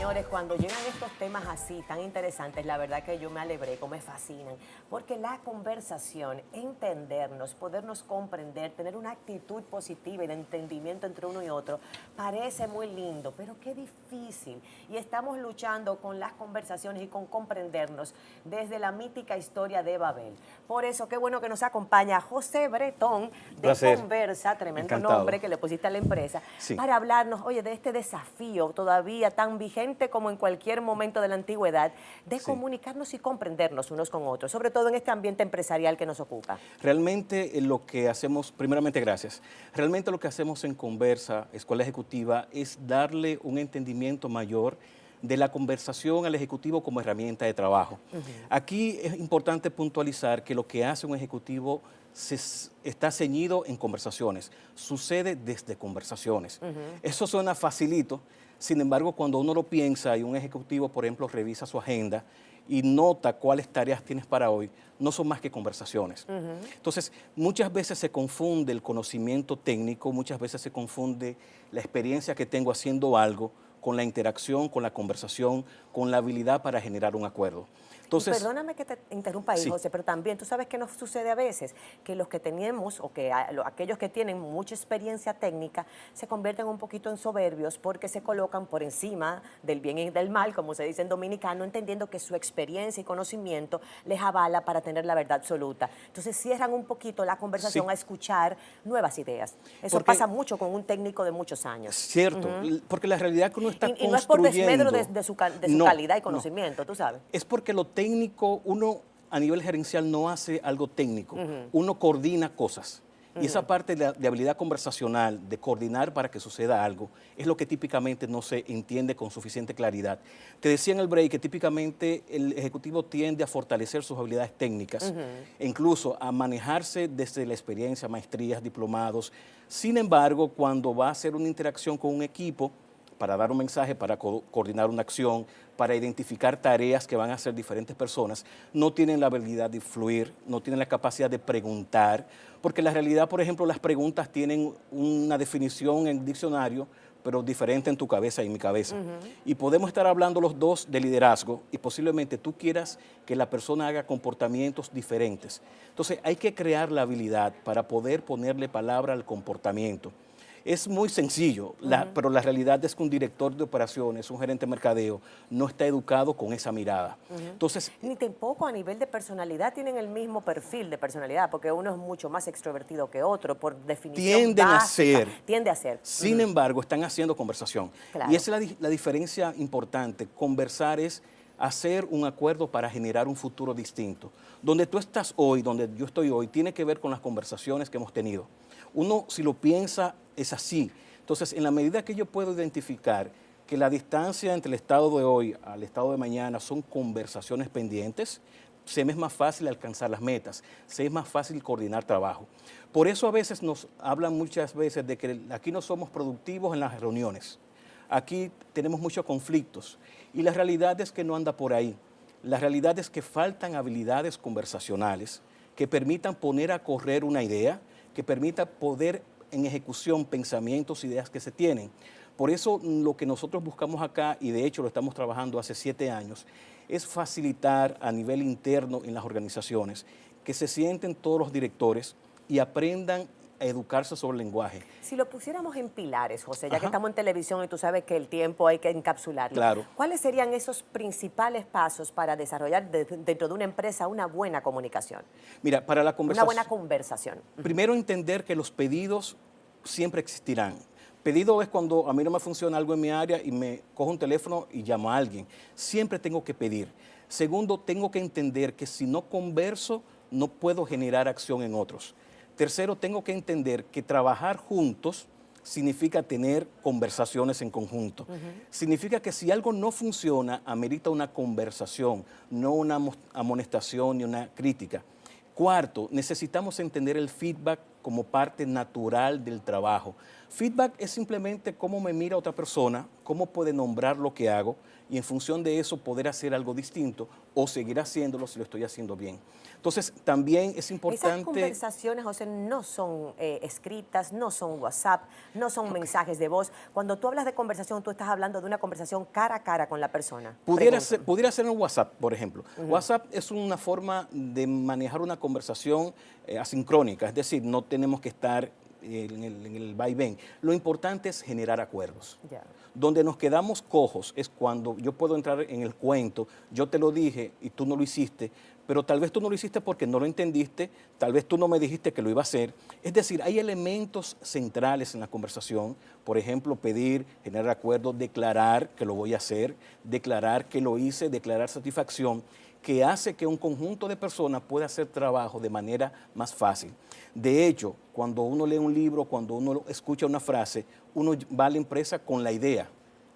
señores, cuando llegan estos temas así, tan interesantes, la verdad que yo me alegré, me fascinan, porque la conversación, entendernos, podernos comprender, tener una actitud positiva y de entendimiento entre uno y otro, parece muy lindo, pero qué difícil. Y estamos luchando con las conversaciones y con comprendernos desde la mítica historia de Babel. Por eso, qué bueno que nos acompaña José Bretón de Conversa, tremendo nombre que le pusiste a la empresa, para hablarnos, oye, de este desafío todavía tan vigente como en cualquier momento de la antigüedad, de comunicarnos y comprendernos unos con otros, sobre todo en este ambiente empresarial que nos ocupa. Realmente lo que hacemos, primeramente gracias, realmente lo que hacemos en Conversa, Escuela Ejecutiva, es darle un entendimiento mayor de la conversación al ejecutivo como herramienta de trabajo. Aquí es importante puntualizar que lo que hace un ejecutivo está ceñido en conversaciones, sucede desde conversaciones. Eso suena facilito, sin embargo, cuando uno lo piensa y un ejecutivo, por ejemplo, revisa su agenda y nota cuáles tareas tienes para hoy, no son más que conversaciones. Entonces, muchas veces se confunde el conocimiento técnico, muchas veces se confunde la experiencia que tengo haciendo algo con la interacción, con la conversación, con la habilidad para generar un acuerdo. Entonces, y perdóname que te interrumpa ahí, José, pero también tú sabes que nos sucede a veces que los que tenemos o que aquellos que tienen mucha experiencia técnica se convierten un poquito en soberbios porque se colocan por encima del bien y del mal, como se dice en dominicano, entendiendo que su experiencia y conocimiento les avala para tener la verdad absoluta. Entonces cierran un poquito la conversación a escuchar nuevas ideas. Eso pasa mucho con un técnico de muchos años. Cierto, porque la realidad que uno está construyendo... Y no es por desmedro de su calidad y conocimiento, tú sabes. Es porque lo técnico, uno a nivel gerencial no hace algo técnico, uno coordina cosas. Y esa parte de habilidad conversacional, de coordinar para que suceda algo, es lo que típicamente no se entiende con suficiente claridad. Te decía en el break que típicamente el ejecutivo tiende a fortalecer sus habilidades técnicas e incluso a manejarse desde la experiencia, maestrías, diplomados. Sin embargo, cuando va a hacer una interacción con un equipo, para dar un mensaje, para coordinar una acción, para identificar tareas que van a hacer diferentes personas, no tienen la habilidad de fluir, no tienen la capacidad de preguntar, porque la realidad, por ejemplo, las preguntas tienen una definición en el diccionario, pero diferente en tu cabeza y en mi cabeza. Y podemos estar hablando los dos de liderazgo y posiblemente tú quieras que la persona haga comportamientos diferentes. Entonces hay que crear la habilidad para poder ponerle palabra al comportamiento. Es muy sencillo, pero la realidad es que un director de operaciones, un gerente de mercadeo, no está educado con esa mirada. Entonces, ni tampoco a nivel de personalidad tienen el mismo perfil de personalidad, porque uno es mucho más extrovertido que otro, por definición tiende a ser. Sin embargo, están haciendo conversación. Claro. Y esa es la diferencia importante. Conversar es hacer un acuerdo para generar un futuro distinto. Donde tú estás hoy, donde yo estoy hoy, tiene que ver con las conversaciones que hemos tenido. Uno, si lo piensa, es así. Entonces, en la medida que yo puedo identificar que la distancia entre el estado de hoy al estado de mañana son conversaciones pendientes, se me es más fácil alcanzar las metas, se es más fácil coordinar trabajo. Por eso a veces nos hablan muchas veces de que aquí no somos productivos en las reuniones. Aquí tenemos muchos conflictos y la realidad es que no anda por ahí. La realidad es que faltan habilidades conversacionales que permitan poner a correr una idea, que permita poder en ejecución pensamientos, ideas que se tienen. Por eso lo que nosotros buscamos acá, y de hecho lo estamos trabajando hace 7 años, es facilitar a nivel interno en las organizaciones que se sienten todos los directores y aprendan a educarse sobre el lenguaje. Si lo pusiéramos en pilares, José, ya que estamos en televisión y tú sabes que el tiempo hay que encapsularlo, claro. ¿Cuáles serían esos principales pasos para desarrollar dentro de una empresa una buena comunicación? Mira, para la conversación... Una buena conversación. Primero, entender que los pedidos siempre existirán. Pedido es cuando a mí no me funciona algo en mi área y me cojo un teléfono y llamo a alguien. Siempre tengo que pedir. Segundo, tengo que entender que si no converso, no puedo generar acción en otros. Tercero, tengo que entender que trabajar juntos significa tener conversaciones en conjunto. Significa que si algo no funciona, amerita una conversación, no una amonestación ni una crítica. Cuarto, necesitamos entender el feedback como parte natural del trabajo. Feedback es simplemente cómo me mira otra persona, cómo puede nombrar lo que hago y en función de eso poder hacer algo distinto o seguir haciéndolo si lo estoy haciendo bien. Entonces, también es importante... Esas conversaciones, José, no son escritas, no son WhatsApp, no son mensajes de voz. Cuando tú hablas de conversación, tú estás hablando de una conversación cara a cara con la persona. Pudiera ser en WhatsApp, por ejemplo. WhatsApp es una forma de manejar una conversación asincrónica, es decir, no tenemos que estar en el vaivén. Lo importante es generar acuerdos. Ya. Donde nos quedamos cojos es cuando yo puedo entrar en el cuento, yo te lo dije y tú no lo hiciste, pero tal vez tú no lo hiciste porque no lo entendiste, tal vez tú no me dijiste que lo iba a hacer. Es decir, hay elementos centrales en la conversación, por ejemplo, pedir, generar acuerdos, declarar que lo voy a hacer, declarar que lo hice, declarar satisfacción, que hace que un conjunto de personas pueda hacer trabajo de manera más fácil. De hecho, cuando uno lee un libro, cuando uno escucha una frase, uno va a la empresa con la idea.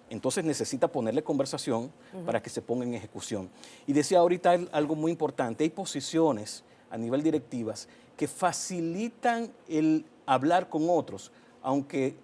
Entonces necesita ponerle conversación para que se ponga en ejecución. Y decía ahorita algo muy importante, hay posiciones a nivel directivas que facilitan el hablar con otros, aunque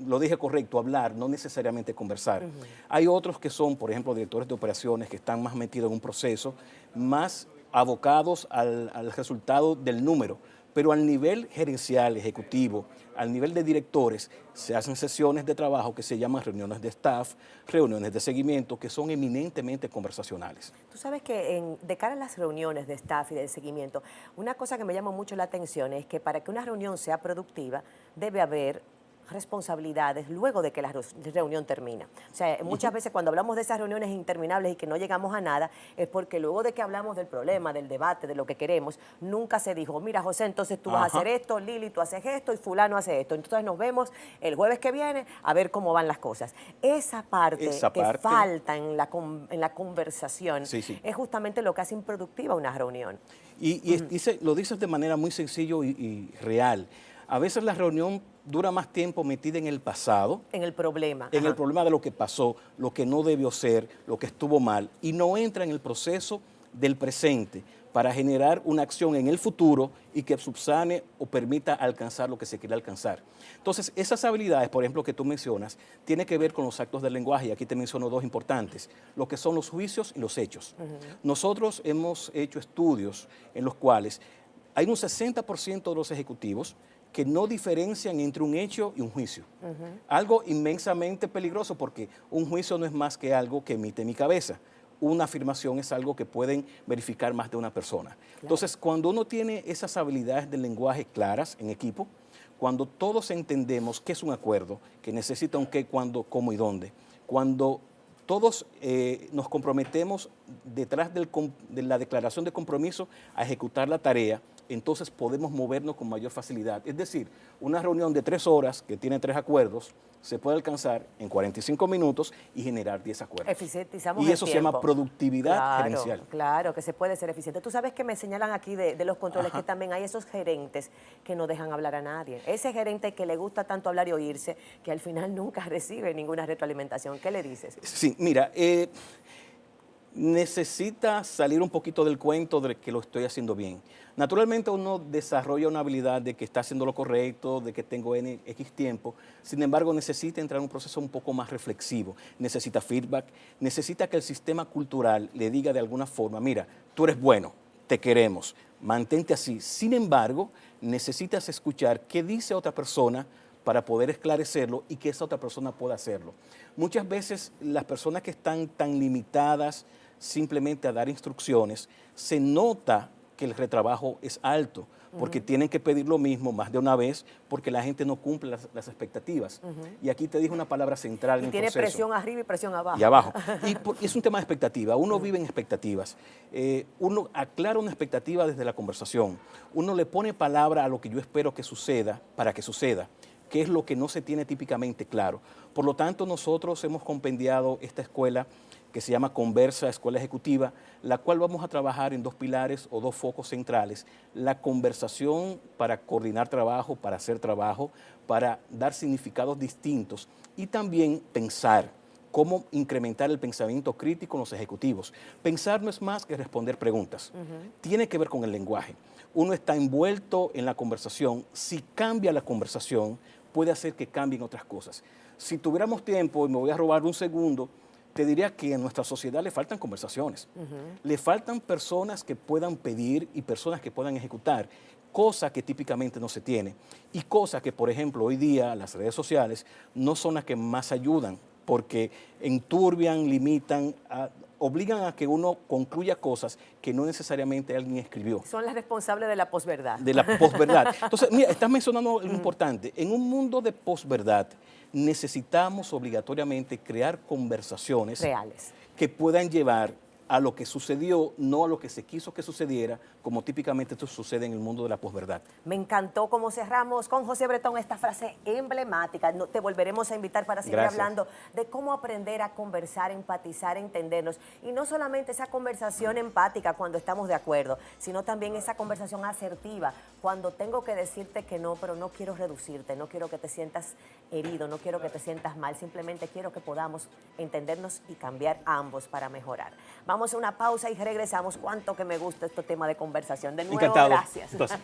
lo dije correcto, hablar, no necesariamente conversar. Hay otros que son, por ejemplo, directores de operaciones que están más metidos en un proceso, más abocados al resultado del número. Pero al nivel gerencial, ejecutivo, al nivel de directores, se hacen sesiones de trabajo que se llaman reuniones de staff, reuniones de seguimiento, que son eminentemente conversacionales. Tú sabes que de cara a las reuniones de staff y de seguimiento, una cosa que me llama mucho la atención es que para que una reunión sea productiva debe haber responsabilidades luego de que la reunión termina. O sea, muchas veces cuando hablamos de esas reuniones interminables y que no llegamos a nada, es porque luego de que hablamos del problema, del debate, de lo que queremos, nunca se dijo, mira, José, entonces tú vas a hacer esto, Lili, tú haces esto y fulano hace esto. Entonces nos vemos el jueves que viene a ver cómo van las cosas. Esa parte que falta en la conversación es justamente lo que hace improductiva una reunión. Y lo dices de manera muy sencilla y real. A veces la reunión dura más tiempo metida en el pasado. En el problema. En el problema de lo que pasó, lo que no debió ser, lo que estuvo mal, y no entra en el proceso del presente para generar una acción en el futuro y que subsane o permita alcanzar lo que se quiere alcanzar. Entonces, esas habilidades, por ejemplo, que tú mencionas, tienen que ver con los actos del lenguaje, y aquí te menciono dos importantes, lo que son los juicios y los hechos. Nosotros hemos hecho estudios en los cuales hay un 60% de los ejecutivos que no diferencian entre un hecho y un juicio. Algo inmensamente peligroso porque un juicio no es más que algo que emite mi cabeza. Una afirmación es algo que pueden verificar más de una persona. Claro. Entonces, cuando uno tiene esas habilidades del lenguaje claras en equipo, cuando todos entendemos qué es un acuerdo, que necesita un qué, cuándo, cómo y dónde, cuando todos nos comprometemos detrás de la declaración de compromiso a ejecutar la tarea, entonces podemos movernos con mayor facilidad. Es decir, una reunión de 3 horas que tiene 3 acuerdos se puede alcanzar en 45 minutos y generar 10 acuerdos. Eficientizamos y eso el se llama tiempo. productividad gerencial. Claro, que se puede ser eficiente. Tú sabes que me señalan aquí de los controles que también hay esos gerentes que no dejan hablar a nadie. Ese gerente que le gusta tanto hablar y oírse, que al final nunca recibe ninguna retroalimentación. ¿Qué le dices? Sí, mira, necesita salir un poquito del cuento de que lo estoy haciendo bien. Naturalmente uno desarrolla una habilidad de que está haciendo lo correcto, de que tengo X tiempo, sin embargo necesita entrar en un proceso un poco más reflexivo, necesita feedback, necesita que el sistema cultural le diga de alguna forma, mira, tú eres bueno, te queremos, mantente así. Sin embargo, necesitas escuchar qué dice otra persona para poder esclarecerlo y que esa otra persona pueda hacerlo. Muchas veces las personas que están tan limitadas simplemente a dar instrucciones, se nota que el retrabajo es alto, porque tienen que pedir lo mismo más de una vez, porque la gente no cumple las expectativas. Y aquí te dije una palabra central en el proceso. Y tiene presión arriba y presión abajo. Y abajo. Y es un tema de expectativa. Uno vive en expectativas. Uno aclara una expectativa desde la conversación. Uno le pone palabra a lo que yo espero que suceda para que suceda, que es lo que no se tiene típicamente claro. Por lo tanto, nosotros hemos compendiado esta escuela que se llama Conversa Escuela Ejecutiva, la cual vamos a trabajar en 2 pilares o 2 focos centrales. La conversación para coordinar trabajo, para hacer trabajo, para dar significados distintos y también pensar, cómo incrementar el pensamiento crítico en los ejecutivos. Pensar no es más que responder preguntas. Tiene que ver con el lenguaje. Uno está envuelto en la conversación. Si cambia la conversación, puede hacer que cambien otras cosas. Si tuviéramos tiempo, y me voy a robar un segundo, te diría que en nuestra sociedad le faltan conversaciones. Le faltan personas que puedan pedir y personas que puedan ejecutar, cosa que típicamente no se tiene. Y cosas que, por ejemplo, hoy día las redes sociales no son las que más ayudan, porque enturbian, limitan, obligan a que uno concluya cosas que no necesariamente alguien escribió. Son las responsables de la posverdad. De la posverdad. Entonces, mira, estás mencionando algo importante. En un mundo de posverdad necesitamos obligatoriamente crear conversaciones Reales. que puedan llevar a lo que sucedió, no a lo que se quiso que sucediera, como típicamente esto sucede en el mundo de la posverdad. Me encantó cómo cerramos con José Bretón esta frase emblemática. Te volveremos a invitar para seguir hablando de cómo aprender a conversar, empatizar, entendernos. Y no solamente esa conversación empática cuando estamos de acuerdo, sino también esa conversación asertiva cuando tengo que decirte que no, pero no quiero reducirte, no quiero que te sientas herido, no quiero que te sientas mal, simplemente quiero que podamos entendernos y cambiar ambos para mejorar. Vamos a una pausa y regresamos. Cuánto que me gusta este tema de conversación. De nuevo, encantado. gracias. Entonces.